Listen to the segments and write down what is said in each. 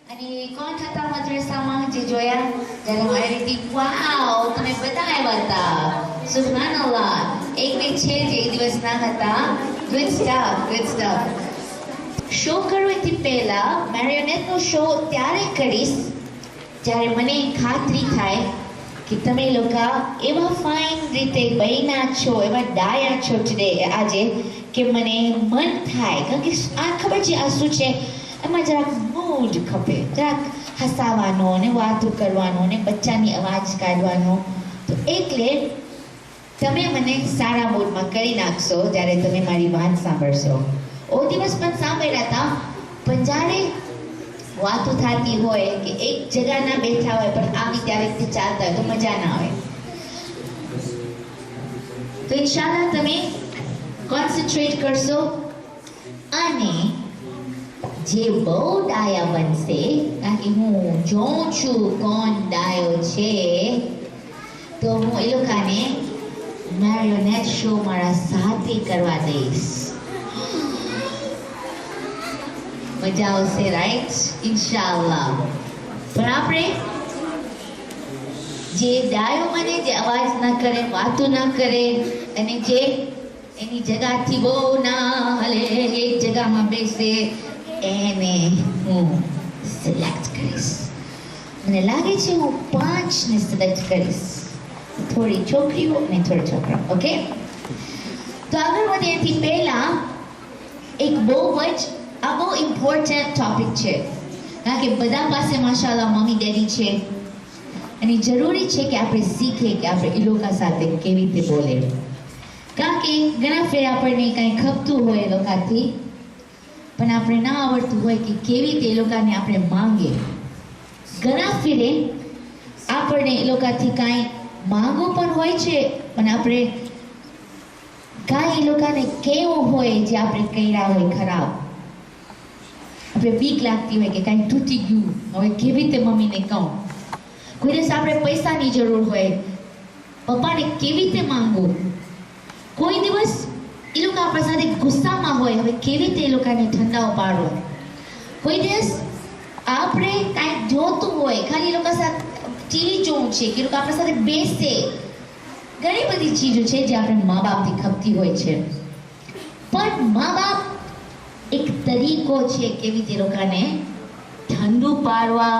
અને કોણ હતા મદ્રેસામાં જે જોયા જ્યારે મારી રીતે વાવ તમે બધા આવ્યા હતા સુબહાનલ્લાહ એક બે છે જે દિવસ ના હતા ગુડ સ્ટફ શો કરું એથી પહેલા મેરિયોનેટનો શો ત્યારે કરીશ જ્યારે મને ખાતરી થાય કે તમે લોકો એવા ફાઇન રીતે બન્યા છો એવા ડાયા છો ટુડે આજે કે મને મન થાય કારણ કે આ ખબર છે આ શું છે એમાં જરાક મૂડ ખપે જરાક હસાવાનો ને વાતો કરવાનો ને બચ્ચાની અવાજ કાઢવાનો તો એટલે તમે મને સારા મૂડમાં કરી નાખશો જ્યારે તમે મારી વાત સાંભળશો ઓ દિવસ પણ સાંભળ્યા હતા પણ જ્યારે વાતો થતી હોય કે એક જગ્યા ના બેઠા હોય પણ આવી ત્યાં વ્યક્તિ ચાલતા હોય તો મજા ના આવે તો ઇન્શાલ્લાહ તમે કોન્સન્ટ્રેટ કરશો અને જે બહુ ડાયા બનશે કારણ કે હું જોઉં છું કોણ ડાયો છે તો હું એ લોકોને મેરિયોનેટ શો મારા સાથે કરવા દઈશ મજા આવશે રાઈટ ઇન્શાલ્લાહ પણ આપણે જે ડાયો મને જે અવાજ ના કરે વાતો ના કરે અને જે એની જગ્યાથી બહુ ના હલે એક જગ્યામાં બેસે એને હું સિલેક્ટ કરીશ મને લાગે છે હું 5 ને સિલેક્ટ કરીશ થોડી છોકરીઓ અને થોડા છોકરા ઓકે તો આગળ વધે એથી પહેલા એક બહુ જ આ બહુ ઇમ્પોર્ટન્ટ ટોપિક છે કારણ કે બધા પાસે માશાલ્લાહ મમ્મી ડેડી છે અને જરૂરી છે કે આપણે શીખીએ કે આપણે એ લોકો સાથે કેવી રીતે બોલે કારણ કે ઘણા ફેર આપણને કંઈ ખપતું હોય એ લોકોથી પણ આપણે ના આવડતું હોય કે કેવી રીતે એ લોકોને આપણે માંગે ઘણા ફેરે આપણને એ લોકોથી કાંઈ માંગવું પણ હોય છે પણ આપણે કાંઈ એ લોકોને કેવું હોય જે આપણે કર્યા હોય ખરાબ આપણે બીક લાગતી હોય કે કાંઈ તૂટી ગયું હવે કેવી રીતે મમ્મીને કહું કોઈ દિવસ આપણે પૈસાની જરૂર હોય પપ્પાને કેવી રીતે માંગવું કોઈ દિવસ એ લોકો આપણા સાથે ગુસ્સામાં હોય હવે કેવી રીતે એ લોકોને ઠંડાઓ પાડવો કોઈ દિવસ આપણે કાંઈક જોતું હોય ખાલી એ લોકો સાથે ટીવી જોવું છે કે એ લોકો આપણા સાથે બેસે ઘણી બધી ચીજો છે જે આપણે મા બાપથી ખપતી હોય છે પણ મા બાપ એક તરીકો છે કેવી રીતે એ લોકોને ઠંડુ પાડવા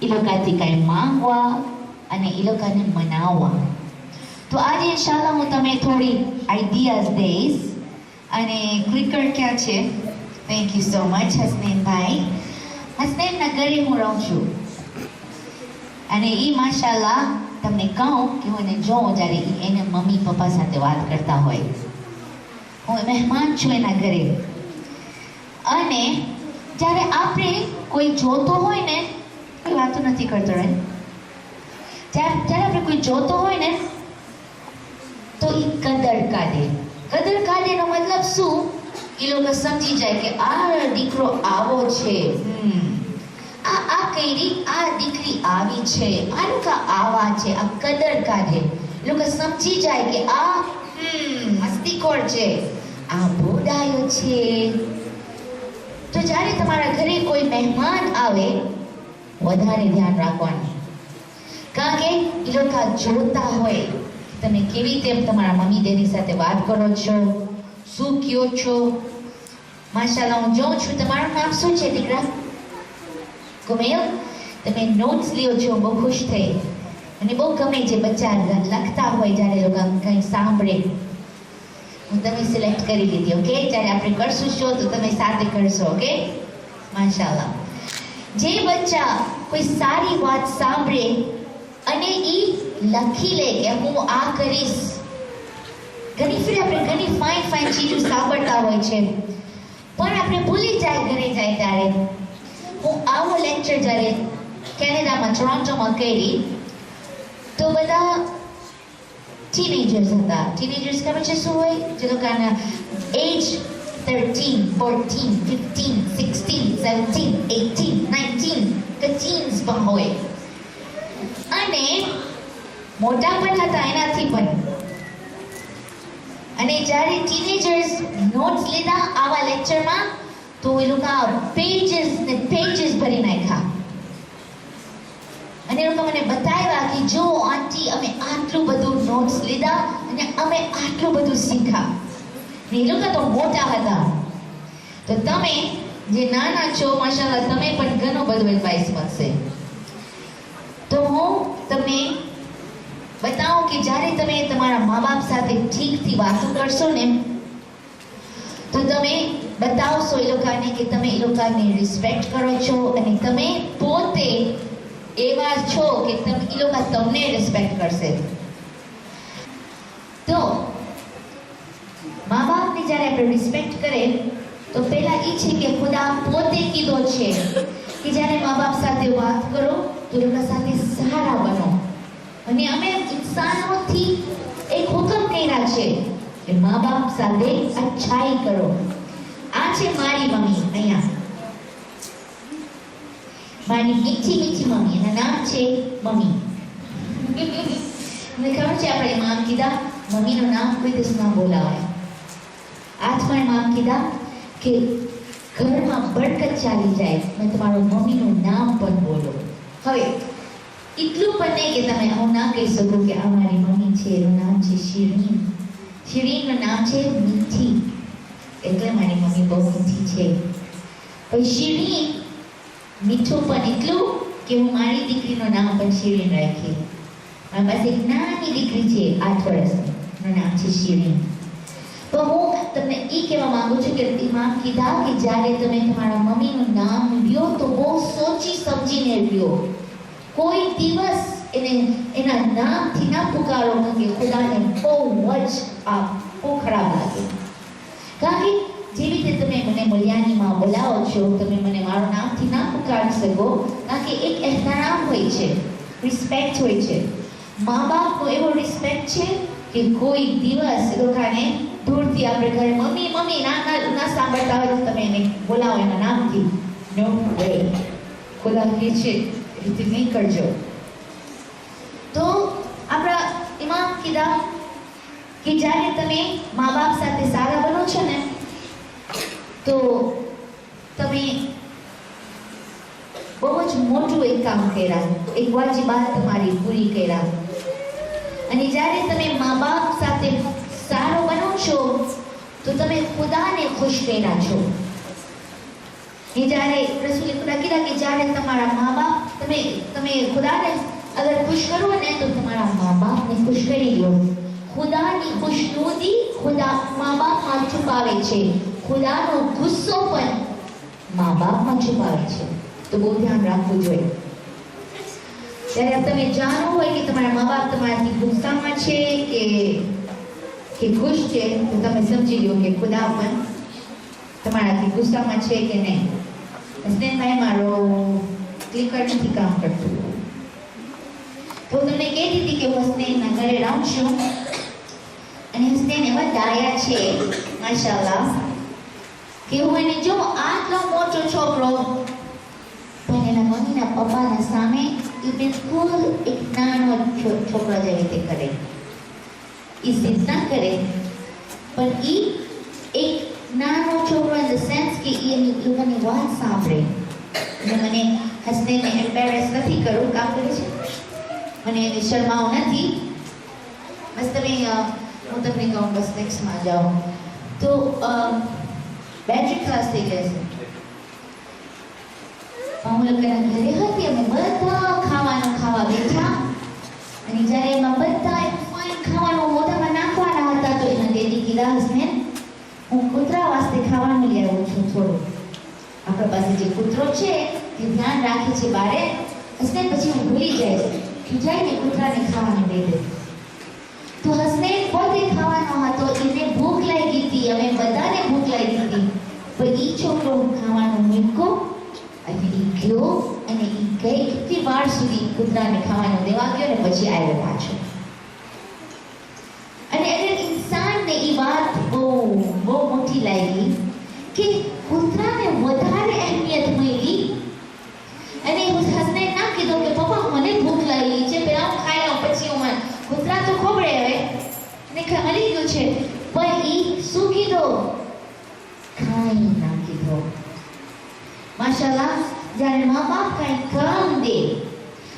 એ લોકોથી કાંઈ માંગવા અને એ લોકોને મનાવવા તો આજે ઇન્શાલ્લાહ હું તમને થોડી આઈડિયાઝ દઈશ અને ક્લિકર ક્યાં છે થેન્ક યુ સો મચ હસનૈનભાઈ હસનૈનના ઘરે હું રહું છું અને એ માશાલ્લાહ તમને કહું કે હું એને જોઉં જ્યારે એને મમ્મી પપ્પા સાથે વાત કરતા હોય હું મહેમાન છું એના ઘરે અને જ્યારે આપણે કોઈ જોતો હોય ને કોઈ વાતો નથી કરતો રહે જ્યારે આપણે કોઈ જોતો હોય ને તો એ કદર કાઢેનો મતલબ શું એ લોકો સમજી જાય કે આ દીકરો આવો છે આ કઈરી આ દીકરી આવી છે આ લોકો આવા છે આ કદર કાઢે લોકો સમજી જાય કે આ મસ્તીખોર છે આ બોડાયો છે તો જ્યારે તમારા ઘરે કોઈ મહેમાન આવે વધારે ધ્યાન રાખવાનું કારણ કે એ લોકો જોતા હોય તમે કેવી રીતે તમારા મમ્મી ડેડી સાથે વાત કરો છો શું કયો છો માશાલ્લાહ હું જોઉં છું તમારું નામ શું છે દીકરા કુમેલ તમે નોટ્સ લ્યો છો બહુ ખુશ થઈ અને બહુ ગમે છે બચ્ચા લખતા હોય જ્યારે લોકો કંઈ સાંભળે હું તમે સિલેક્ટ કરી લીધી ઓકે જ્યારે આપણે કરશું શો તો તમે સાથે કરશો ઓકે માશાલ્લાહ જે બચ્ચા કોઈ સારી વાત સાંભળે અને એ લખી લે કે હું આ કરીશ ઘણી ફેર આપણે ઘણી ફાઇન ચીજો સાંભળતા હોય છે પણ આપણે ભૂલી જાય ઘરે જાય ત્યારે હું આવો લેક્ચર જ્યારે કેનેડામાં ટોરોન્ટોમાં કરી તો બધા ટીનેજર્સ હતા ટીનેજર્સ ખબર છે શું હોય જે લોકોના એજ 13, 14, 15, 16, 17, 18, 19 કે ટીન્સ પણ હોય અને મોટા પણ હતા એનાથી પણ અને જ્યારે ટીનેજર્સ નોટ્સ લીધા આવા લેક્ચરમાં તો એ લોકો પેજીસ ને પેજીસ ભરી નાખ્યા અને એ લોકો મને બતાવ્યા કે જો આંટી અમે આટલું બધું નોટ્સ લીધા અને અમે આટલું બધું શીખ્યા. ને એ લોકો તો મોટા હતા. તો તમે જે નાના છો માશાઅલ્લાહ તમે પણ ઘણો બધો એડવાઇસ મળશે. તો હું તમને બતાવું કે જ્યારે તમે તમારા મા બાપ સાથે ઠીકથી વાતો કરશો ને તો તમે બતાવશો એ લોકોને કે તમે એ લોકોને રિસ્પેક્ટ કરો છો અને તમે પોતે એવા છો કે એ લોકો તમને રિસ્પેક્ટ કરશે. તો મા બાપને જ્યારે આપણે રિસ્પેક્ટ કરે તો પહેલા એ છે કે ખુદા પોતે કીધો છે કે જ્યારે મા બાપ સાથે વાત કરો તો એ લોકો સાથે સારા બનો. અને અમે ઇન્સાનોથી એક હુકમ કર્યા છે કે મા બાપ સાથે અચ્છાઈ કરો. આ છે મારી મમ્મી, અહીંયા મારી મીઠી મીઠી મમ્મી, એના નામ છે મમ્મી. મને ખબર છે આપણે નામ કીધા, મમ્મીનું નામ કોઈ દિવસ ના બોલાવાય. આજ પણ નામ કીધા કે ઘરમાં બરકત ચાલી જાય, મેં તમારું મમ્મીનું નામ પણ બોલો. હવે એટલું પણ નહીં કે તમે હું ના કહી શકો કે આ મારી મમ્મી છે, એનું નામ છે શિરીન. શિરીનનું નામ છે મીઠી, એટલે મારી મમ્મી બહુ મીઠી છે. પછી શિરીન મીઠું પણ એટલું કે હું મારી દીકરીનું નામ પણ શિરીન રાખી. મારી પાસે એક નાની દીકરી છે 8 વર્ષની, એનું નામ છે શિરીન. તો હું તમને એ કહેવા માંગુ છું કે ઇમામ કીધા કે જ્યારે તમે તમારા મમ્મીનું નામ લ્યો તો બહુ સોચી સમજીને લ્યો. કોઈ દિવસ એના નામથી ના પુકારો કે ખુદાને બહુ ખરાબ લાગે. કારણ કે જેવી રીતે તમે મને મલિયાનીમાં બોલાવો છો, તમે મને મારું નામથી ના પુકારી શકો, કારણ કે એક એહતરામ હોય છે, રિસ્પેક્ટ હોય છે. મા બાપનો એવો રિસ્પેક્ટ છે કે કોઈ દિવસ લોકોને દૂરથી આપણે ઘરે મમ્મી મમ્મી ના સાંભળતા હોય તો તમે એને બોલાવો એના નામથી. નો વે, ખુદા કહે છે રીતે નહીં કરજો. તો આપણા ઇમામ કીધા કે જ્યારે તમે મા બાપ સાથે સારા બનો છો ને તો તમે બહુ જ મોટું એક કામ કર્યા, એક વાજિબાત તમારી પૂરી કર્યા. અને જ્યારે તમે મા બાપ સાથે સારો બનો છો તો તમે ખુદાને ખુશ કર્યા છો. એ જ્યારે રસૂલે ખુદા કીધા કે જ્યારે તમારા મા બાપ તમે ખુદાને અગર ખુશ કરો ને તો તમારા મા બાપને ખુશ કરી લો. ખુદાની ખુશનુદી ખુદા મા બાપમાં છુપાવે છે, ખુદાનો ગુસ્સો પણ મા બાપમાં છુપાવે છે. તો બહુ ધ્યાન રાખવું જોઈએ. ત્યારે તમે જાણવું હોય કે તમારા મા બાપ તમારાથી ગુસ્સામાં છે કે ખુશ છે તો તમે સમજી લો કે ખુદા પણ તમારાથી ગુસ્સામાં છે કે નહીં. હસનૈનભાઈ મારો ક્લિકર નથી કામ કરતું, તો તમને કહેતી હતી કે હું હસનૈનના ઘરે રહું છું અને હસનૈન એવા ડાયા છે માશાઅલ્લાહ કે હું એને જો આટલો મોટો છોકરો પણ એના મમ્મીના પપ્પાના સામે એ બિલકુલ એક નાનો છોકરા જેવી રીતે કરે. એ સિદ્ધ ના કરે પણ એ એક નાનો છોકરો ઇન ધ સેન્સ કે એની લોકોની વાત સાંભળે. અને મને હસનૈનને એમ્બેરેસ નથી કરું, કામ કરે છે, મને એને શરમાવું નથી. બસ તમે હું તમને કહું બસ નેક્સ્ટમાં જાઓ તો બેટરી ક્લાસ થઈ જશે. હું લોકોના ઘરે હતી, અમે બધા ખાવાનું ખાવા બેઠા અને જ્યારે એમાં બધા ફાઇન ખાવાનું મોઢામાં નાખવાના હતા તો એના ડેડી કીધા હસનૈન હું કૂતરા વાસ્તે ખાવાનું લઈ આવું છું થોડું. આપણા પાસે જે કૂતરો છે તે ધ્યાન રાખે છે બારે. હસનૈન પછી હું ભૂલી જાય ખીજાઈને કૂતરાને ખાવાનું દઈ દે. તો હસનૈન પોતે ખાવાનો હતો, એને ભૂખ લાગી હતી, અમે બધાને ભૂખ લાગી હતી, પણ એ છોકરો ખાવાનું મૂક્યો અને એ ગયો અને એ કેટલી વાર સુધી કૂતરાને ખાવાનું દેવા ગયો ને પછી આવ્યો પાછો. અને અગર ઇન્સાનને એ વાત બહુ મોટી લાગી કે કૂતરાને વધારે અહેમિયત મળી અને હસનૈન ના કીધું કે પપ્પા મને ભૂખ લાગી છે, પેલા હું ખાઈ લઉં પછી હું કૂતરા તો ખોબડે હવે ને મળી ગયું છે, પણ એ શું કીધો? ખાઈ ના કીધો. માશાલ્લાહ જ્યારે મા બાપ કંઈ કામ દે,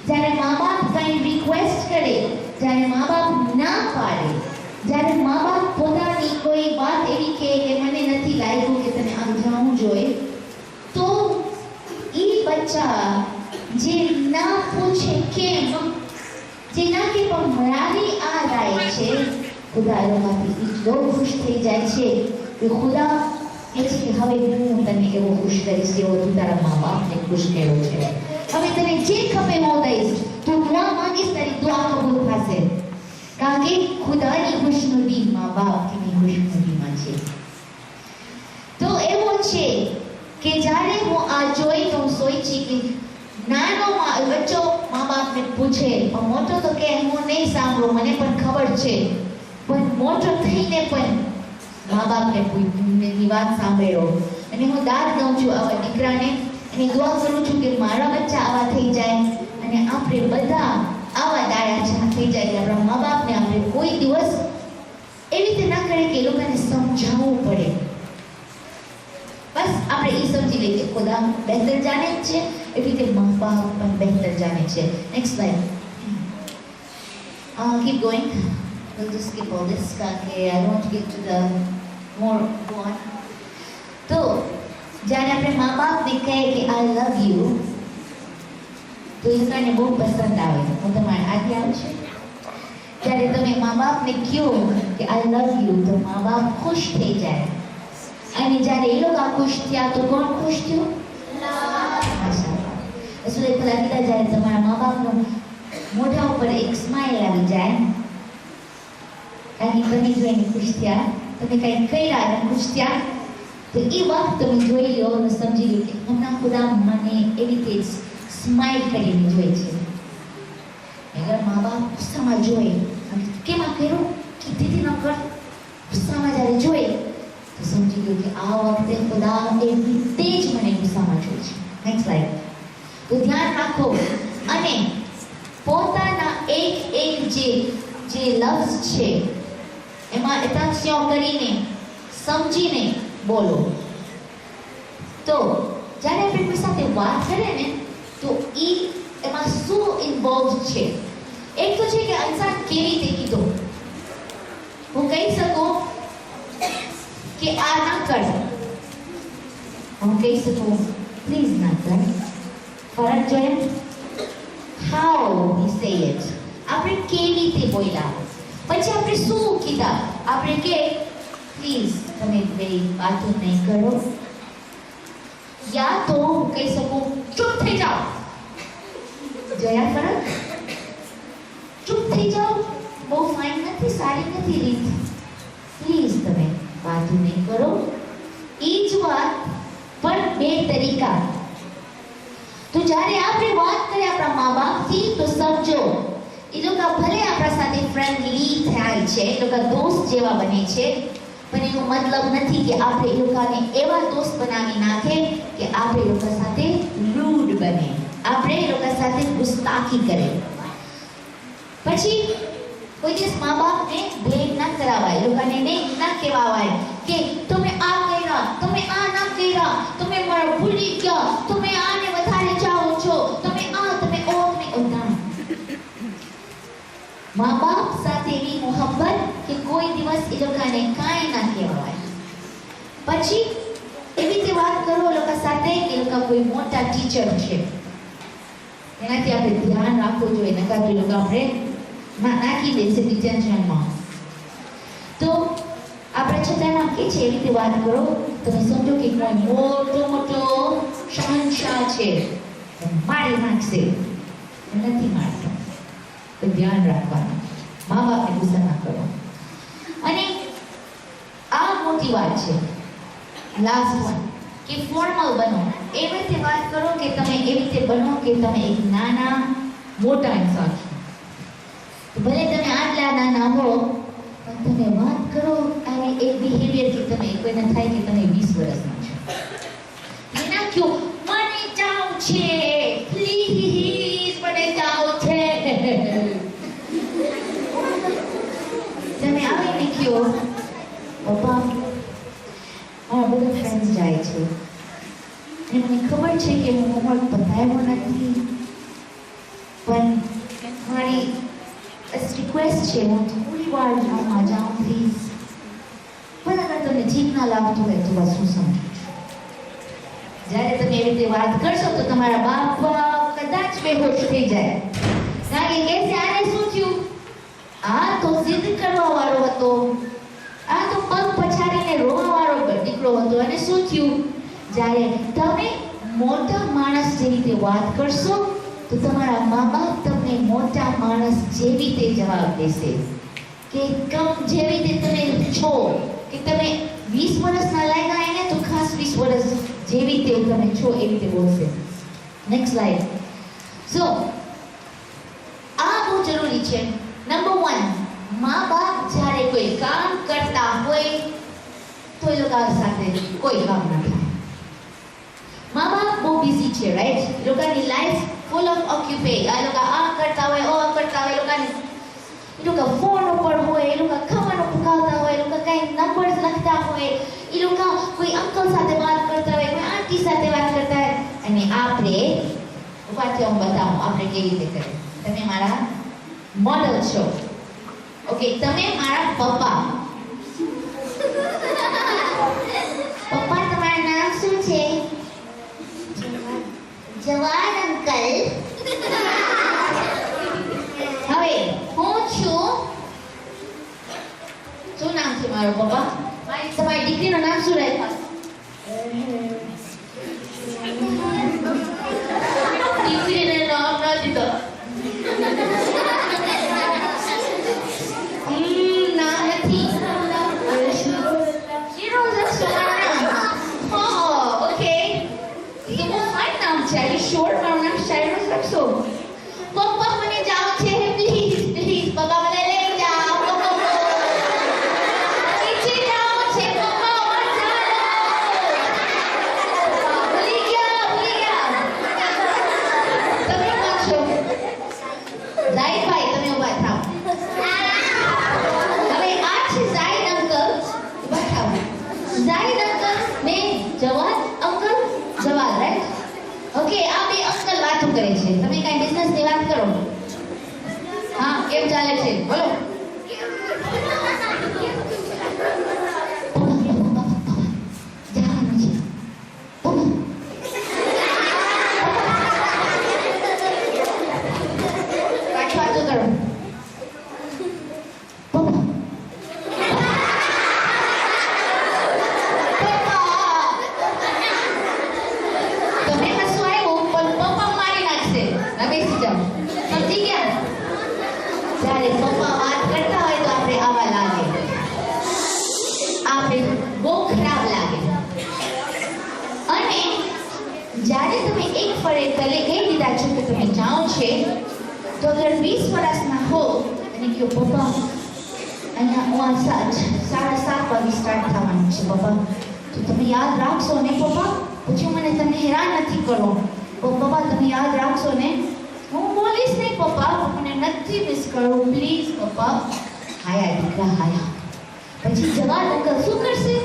જ્યારે મા બાપ કંઈ રિક્વેસ્ટ કરે, જ્યારે મા બાપ ના પાડે, જ્યારે મા બાપ પોતાની કોઈ વાત એવી કહે કે મને નથી લાગ્યું કે તને આમ જવું જોઈએ, તો એ બચ્ચા જે ના પૂછે કેમ, જે ના કે પણ મારી આ રાય છે, ખુદા એમાંથી એટલો ખુશ થઈ જાય છે કે ખુદા એ છે કે હવે હું તને એવો ખુશ કરીશ જેવો તું તારા મા બાપને ખુશ કર્યો છે. હવે તને જે ખપે હું દઈશ, તું દુઆ માંગીશ તારી દુઆ કબૂલ થશે, કારણ કે ખુદાની ખુશનુદી મા બાપની ખુશનુદીમાં છે. તો એવું છે કે જ્યારે હું આ જોઈ તો હું સોચી કે નાનો બચ્ચો મા બાપને પૂછે, પણ મોટો તો કે હું નહીં સાંભળું, મને પણ ખબર છે, પણ મોટો થઈને પણ મા બાપને ની વાત સાંભળ્યો. અને હું દાદ દઉં છું આવા દીકરાને અને દુઆ કરું છું કે મારા બચ્ચા આવા થઈ જાય અને આપણે બધા આવા દાયા થઈ જાય કે આપણા મા બાપને આપણે કોઈ દિવસ એવી રીતે ના કરે કે એ લોકોને સમજાવવું પડે. બસ આપણે એ સમજી લઈએ કે ખુદા બહેતર જાણે જ છે, એવી રીતે મા બાપ પણ બહેતર જાણે છે. Next slide. Keep going. We'll just skip all this કારણ કે I don't want to get to the more go on. તો જ્યારે આપણે મા બાપને કહે કે I love you, તો એ લોકોને બહુ પસંદ આવે. હું તમારે આજે આવું છું. જ્યારે તમે મા બાપને કહો કે I love you, તો મા બાપ ખુશ થઈ જાય. અને જ્યારે એ લોકો ખુશ થયા તો કોણ ખુશ થયું? રસૂલે ખુદા કીધા જ્યારે તમારા મા બાપનો મોઢા ઉપર એક સ્માઇલ આવી જાય, કારણ કે તમે જોઈને ખુશ થયા, તમે કંઈ કર્યા અને ખુશ થયા, તો એ વખત તમે જોઈ લો અને સમજી લો કે હમણાં ખુદા મને એવી રીતે સ્માઇલ કરીને જોઈ છે. અગર મા બાપ ગુસ્સામાં જોઈ, કેમ આ કર્યું, કીધીથી ન કર, ગુસ્સામાં જ્યારે જોઈ તો સમજી લો કે આ વખતે ખુદા એવી રીતે જ મને ગુસ્સામાં જોઈ છે. Next slide. તો ધ્યાન રાખો અને પોતાના એક જે લફ્ઝ છે એમાં એતાક્ષીઓ કરીને સમજીને બોલો. તો જ્યારે આપણે કોઈ સાથે વાત કરીએ ને તો એમાં શું ઇન્વોલ્વ છે? એક તો છે કે ઇન્સાન કેવી રીતે કીધો. હું કહી શકું કે આ ના કર, હું કહી શકું પ્લીઝ ના કર. ફરક જોઈએ how we say it. આપણે કેવી રીતે બોલ્યા, પછી આપણે શું કીધા. આપણે કે પ્લીઝ તમે બે વાતો નહીં કરો, યા તો હું કહી શકું ચૂપ થઈ જાઓ. જોયા ફરક? ચૂપ થઈ જાઓ બહુ ફાઇન નથી, સારી નથી રીત. પ્લીઝ તમે વાતો નહીં કરો. એ જ વાત પણ બે તરીકા. તો જ્યારે આપણે વાત કરીએ આપણા મા બાપથી તો સમજો એ લોકો ભલે આપણા સાથે ફ્રેન્ડલી થાય છે, એ લોકો દોસ્ત જેવા બને છે, પણ એનો મતલબ નથી કે આપણે એ લોકોને એવા દોસ્ત બનાવી નાખે કે આપણે એ લોકો સાથે રૂડ બને, આપણે એ લોકો સાથે ગુસ્તાખી કરે. પછી કોઈ દિવસ મા બાપને બ્લેમ ના કરાવાય, એ લોકોને નહીં ના કહેવાય કે તમે આ કર્યા, તમે આ ના કર્યા, તમે મારા ભૂલી ગયા, તમે આને વધારે ચાહો છો, તમે આ તમે ઓ તમે ઓના. મા બાપ સાથેની મોહબ્બત કે કોઈ દિવસ એ લોકોને કાંઈ ના કહેવાય. પછી એવી રીતે વાત કરો લોકો સાથે કે લોકો કોઈ મોટા ટીચર છે, એનાથી આપણે ધ્યાન રાખવું જોઈએ, નકર તો લોકો આપણે નાખી દેશે ડિટેન્શનમાં. તો આપણે છતાં નામ કે છે એવી રીતે વાત કરો, તમે સમજો કે કોઈ મોટો શહનશાહ છે, મારી નાખશે, નથી મારતો. તો ધ્યાન રાખવાનું, મા બાપને ગુસ્સા ના કરો. અને આ મોટી વાત છે લાસ્ટ વન કે ફોર્મલ બનો. એવી રીતે વાત કરો કે તમે એવી રીતે બનો કે તમે એક નાના મોટા ઇન્સાન છો. ભલે તમે આટલા નાના હો પણ તમે વાત કરો અને એક બિહેવિયર કે તમે કોઈને થાય કે તમે 20 વર્ષના છો. એના ક્યો મને જાવ છે, પ્લીઝ મને જાવ છે. તમે આવીને ક્યો પપ્પા મારા બધા ફ્રેન્ડ્સ જાય છે, અને મને ખબર છે કે હું હોમવર્ક બતાવ્યો નથી, પણ મારી રિક્વેસ્ટ છે હું થોડી વાર રૂમમાં જાઉં પ્લીઝ. પણ અગર તમને ઠીક ના લાગતું હોય તો બસ હું સમજુ છું. જ્યારે તમે એવી રીતે વાત કરશો તો તમારા બાપ કદાચ બેહોશ થઈ જાય. કારણ કે કહેશે આને શું થયું? આ તો જીદ કરવા વાળો હતો, આ તો પગ પછાડીને રોવા વાળો દીકરો હતો, અને શું થયું? જ્યારે તમે મોટા માણસ જેવી રીતે વાત કરશો તો તમારા મા બાપ તમને મોટા માણસ જેવી રીતે જવાબ દેશે કે જેવી રીતે તમે છો, કે તમે 20 વર્ષના લાગ્યા એને તો ખાસ 20 વર્ષ જેવી રીતે તમે છો એવી રીતે બોલશે. Next slide. સો આ બહુ જરૂરી છે. નંબર 1, મા બાપ જ્યારે કોઈ કામ કરતા હોય તો એ લોકો સાથે કોઈ કામ ના થાય. મા બાપ બહુ બિઝી છે, રાઈટ? એ લોકોની લાઈફ ફૂલ ઓફ ઓક્યુપે. આ લોકો આ કરતા હોય, ઓ કરતા હોય, એ લોકો ફોન ઉપર હોય, એ લોકો ખાવાનું પકાવતા હોય, એ લોકો કઈ નંબર્સ લખતા હોય, એ લોકો કોઈ અંકલ સાથે વાત કરતા હોય, કોઈ આંટી સાથે વાત કરતા હોય, અને આપણે ઉપાથી હું બતાવું આપણે કેવી રીતે કરીએ. તમે મારા મોડલ છો. ઓકે, તમે મારા પપ્પા. પપ્પા, તમારું નામ શું છે? જવાન અંકલ. હવે હું છું. શું નામ છે મારો પપ્પા? તમારી દીકરીનું નામ શું રાખ્યું? દીકરીને નામ ના દીધા. નામ નથી. ઓકે, તો બહુ ફાઇન નામ છે. આર યુ શ્યોર મારું નામ શાયર રાખશો? પપ્પા મને જાવ છે, પ્લીઝ પ્લીઝ પપ્પા મને લઈ જાઓ. નીચે જાઓ છે પપ્પા, ભૂલી ગયા. તમે કોણ છો? ઝાહિદ ભાઈ, તમે ઉભા થાઓ. હવે આ છે ઝાહિદ અંકલ. ઉભા થાઓ. ઝાહિદ અંકલ ને Javad uncle. Javad, right? Okay, આ બે અંકલ વાતો કરે છે. તમે કઈ બિઝનેસ ની વાત કરો. હા, કેમ ચાલે છે? બોલો. વાતો કરો. જ્યારે પપ્પા વાત કરતા હોય તો આપણે આવા લાગે, આપણે બહુ ખરાબ લાગે. અને જ્યારે તમે એક ફળે કહી દીધા છો કે તમે જાઓ છે, તો અગર 20 વર્ષના હો અને કહો પપ્પા અહીંયા 7:30 વાગે સ્ટાર્ટ થવાનું છે પપ્પા, તો તમે યાદ રાખશો ને પપ્પા? પછી મને તમે હેરાન નથી કરો. પપ્પા તમે યાદ રાખશો ને? હું બોલીશ નહીં પપ્પા, મને નથી મિસ કરો પ્લીઝ પપ્પા. હાયા દીકરા હાયા. પછી જવાન અંકલ શું કરશે?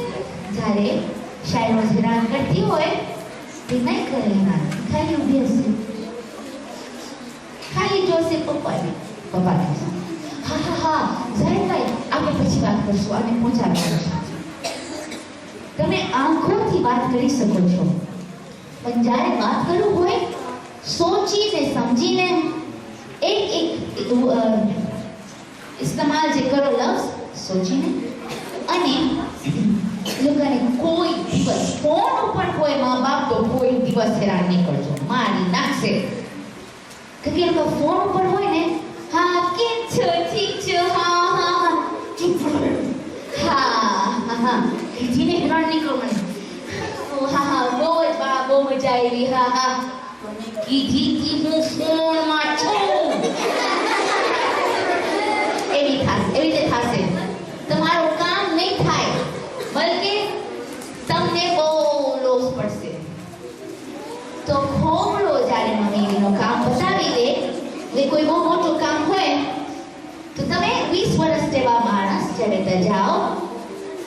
જ્યારે શાયરો હેરાન કરતી હોય તે નહીં કરે હેરાન, ખાલી ઊભી હશે, ખાલી જોશે પપ્પાને. પપ્પા કહેશે હા હા હા ઝાહિદભાઈ આપણે પછી વાત કરશું, આને પહોંચાડવાનું. તમે આંખોથી વાત કરી શકો છો, પણ જ્યારે વાત કરવું હોય સોચીને સમજીને એક ઇસ્તેમાલ જે કરો લફ્ઝ સોચીને. અને લોકોને કોઈ દિવસ ફોન ઉપર કોઈ મા બાપ તો કોઈ દિવસ હેરાન નહીં કરજો, મારી નાખશે. કે લોકો ફોન ઉપર હોય ને, હા કેમ છો, ઠીક છો, હા હા હા ચૂપ હા જીને હેરાન નહીં કરો મને. હા હા બહુ જ બા બહુ મજા આવી, હા હા કીધી કી હું ફોનમાં છું. એવી રીતે થશે. તમારું કામ નહીં થાય, બલકે તમને બહુ લોસ પડશે. તો ખોબળો જ્યારે મમ્મીનું કામ બતાવી દે, એટલે કોઈ બહુ મોટું કામ હોય તો તમે 20 વર્ષ જેવા માણસ જ્યારે જાઓ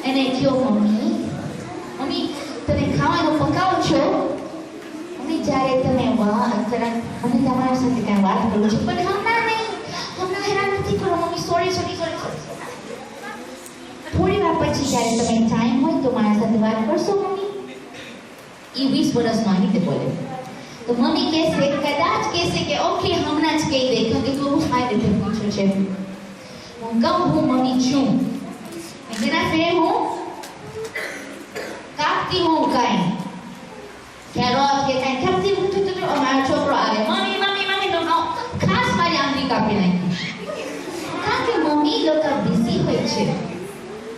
એને કહો મમ્મી તમે ખાવાનું પકાવો છો, મને તમારા સાથે કાંઈ વાત કરવું છે પણ હમણાં નહીં, હમણાં હેરાન નથી કરો મમ્મી, સોરી. થોડી વાર પછી જ્યારે તમે ટાઈમ હોય તો મારા સાથે વાત કરશો મમ્મી? એ 20 વર્ષનો આવી રીતે બોલે તો મમ્મી કહેશે, કદાચ કહેશે કે ઓકે હમણાં જ કહી દે, કેમ કે તું સારી રીતે પૂછ્યું છે. હું કહું હું મમ્મી છું, જેના ફેર હું કાપતી હોઉં કાંઈ કેરોટ કે કાંઈ કાપતી હું તો મારો છોકરો આવે, મમ્મી તો ખાસ મારી આંગળી કાપી નાખી. કારણ કે મમ્મી લોકો બિઝી હોય છે,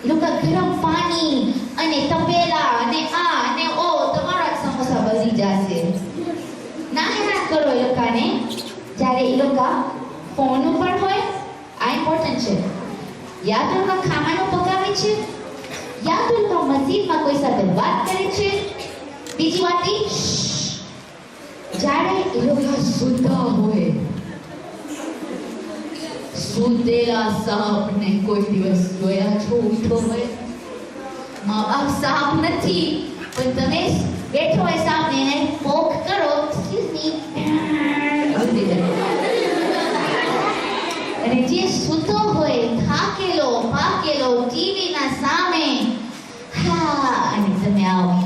એ લોકો ગરમ પાણી અને તપેલા અને આ અને ઓ તમારા સમોસા બળી જશે. ના હેરાન કરો એ લોકોને. જ્યારે એ લોકો ફોન ઉપર હોય, આ ઇમ્પોર્ટન્ટ છે, યા તો લોકો ખાવાનું પકાવે છે, યા તો લોકો મસ્જિદમાં કોઈ સાથે વાત કરે છે. બીજી વાત જ્યારે એ લોકો સૂતા હોય, સૂતેલા સાપને કોઈ દિવસ જોયા છો ઉઠો હોય? મા બાપ સાપ નથી પણ તમે બેઠો હોય સાપને એને પોક કરો, અને જે સૂતો હોય થાકેલો પાકેલો ટીવીના સામે, હા, અને તમે આવો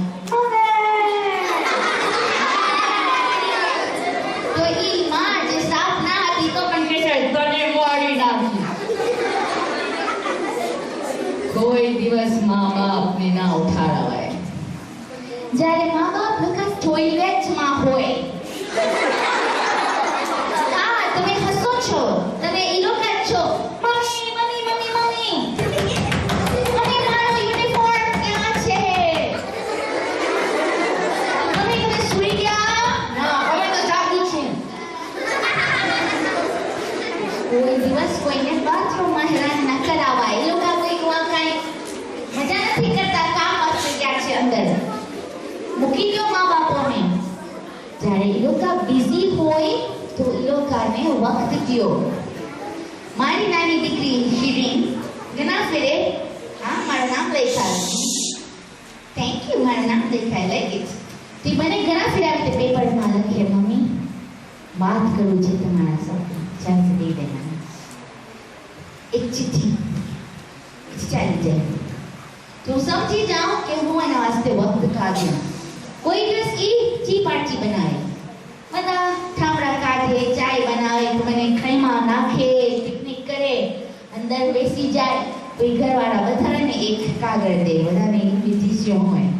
તો ઈ માં જે સાપ ના હતી તો પણ કહેશે તને મારી નાખી. કોઈ દિવસ મા બાપને ના ઉઠાડવાય. જ્યારે મા બાપ લોકો ટોયલેટમાં હોય, હા તમે હસો છો, તમે ઈ લોકો છો, મમ્મી મારો યુનિફોર્મ ક્યાં છે? મમ્મી તમે સૂઈ ગયા? ના, હવે તો જાગું છું. કોઈ દિવસ કોઈને બાથરૂમમાં હેરાન ન કરાવાય. એ લોકો કોઈ કાંઈ મજા નથી કરતા, કામ અટકી ગયા છે અંદર, મૂકી દો મા બાપોને. જ્યારે એ લોકો બિઝી હોય તો એ લોકોને વખત દો. મારી નાની દીકરી શિરીન ઘણા ફેરે, હા મારું નામ લખાય, થેન્ક યુ, મારું નામ લખાય, લાઈક ઇટ. તે મને ઘણા ફેરે આ રીતે પેપરમાં લખે, મમ્મી વાત કરું છે તમારા સાથે, ચાલ દે દેના એક ચિઠ્ઠી ચાલી જાય તો સમજી જાઓ કે હું એના વાસ્તે વખત કાઢ્યો. કોઈ દિવસ ટી પાર્ટી બનાવે, બધા ઠામડા કાઢે, ચાય બનાવે, તો મને ખૈમાં નાખે, પિકનિક કરે, અંદર બેસી જાય, કોઈ ઘરવાળા બધાને એક કાગળ દે, બધાને ઇન્વિટેશન હોય.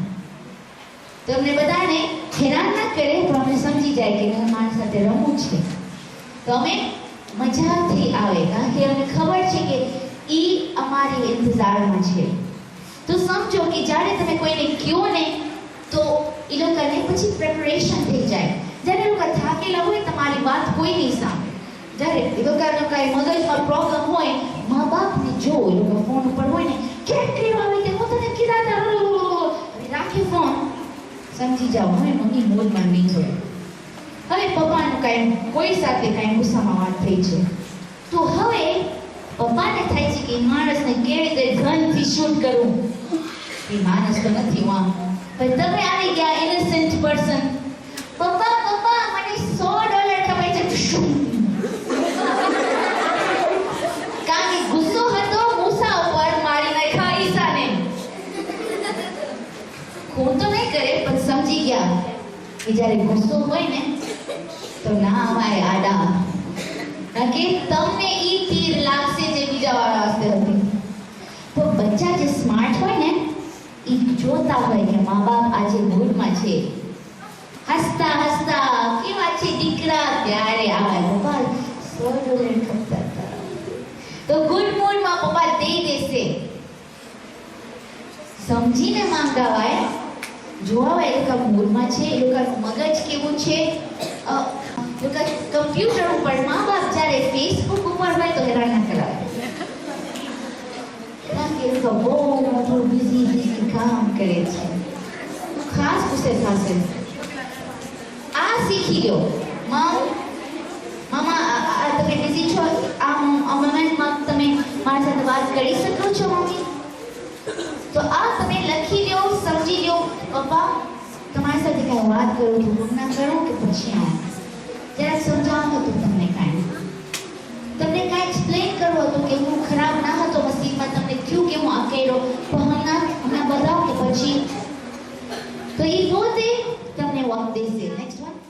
તો અમને બધાને હેરાન ના કરે, પણ અમે સમજી જાય કે મહેમાન સાથે રમવું છે. તો અમે મજાથી આવે, કારણ કે અમને ખબર છે કે ઈ અમારી ઇંતજારમાં છે. તો સમજો કે જ્યારે તમે કોઈને કહો ને તો એ લોકોને પછી પ્રિપરેશન થઈ જાય. જ્યારે લોકો થાકેલા હોય તમારી વાત કોઈ નહીં સાંભળે. જ્યારે એ લોકોનો કાંઈ મગજમાં પ્રોબ્લેમ હોય, મા બાપને જો એ લોકો ફોન ઉપર હોય ને, કેમ કહેવા આવે કે હું તને કીધા હતા, રાખે ફોન, સમજી જાઓ હવે મમ્મી મૂડમાં નહીં હોય. હવે પપ્પાનું કાંઈ કોઈ સાથે કાંઈ ગુસ્સામાં વાત થઈ છે, તો હવે પપ્પાને થાય છે કે માણસને કેવી રીતે ધનથી શૂટ કરવું. એ માણસ તો નથી વાં, પણ તમે આવી ગયા ઇનોસન્ટ પર્સન, પપ્પા મને $100 ખબર છે. કારણ કે ગુસ્સો હતો મૂસા ઉપર, મારી નાખ્યા ઈસાને. ખૂન તો નહીં કરે પણ સમજી ગયા કે જ્યારે ગુસ્સો હોય ને તો ના અમારે આડા, કારણ કે તમને ઈ તીર લાગશે જે બીજા વાળા હસ્તે હતી. તો બચ્ચા જે સ્માર્ટ હોય ને એ જોતા હોય કે મા બાપ આજે મૂડમાં છે, હસતા કેવા છે દીકરા, ત્યારે આવે પપ્પા $100 ખપતા હતા, તો ગુડ મૂડમાં પપ્પા દઈ દેશે. સમજીને માંગાવાય, જોવાય એ લોકો મૂડમાં છે, એ લોકોનું મગજ કેવું છે. કમ્પ્યુટર ઉપર મા બાપ જ્યારે ફેસબુક ઉપર હોય તો હેરાન ના કરાવે, કારણ કે એ લોકો બહુ મોટું બિઝી કામ કરે છે. ખાસ ગુસ્સે થશે. આ શીખી લો, મામા તમે બિઝી છો, આ મોમેન્ટમાં તમે મારી સાથે વાત કરી શકો છો મમ્મી? તો આ તમે લખી લો, સમજી લો, પપ્પા તમારી સાથે કાંઈ વાત કરું છું, ના કરું કે પછી આવું. જ્યારે ખરાબ ના હતો મસ્જિદમાં તમને થયું કે હું આ કર્યો પણ હમણાં બતાવો કે પછી તો એ પોતે તમને વખત દેશે નેક્સ્ટ વન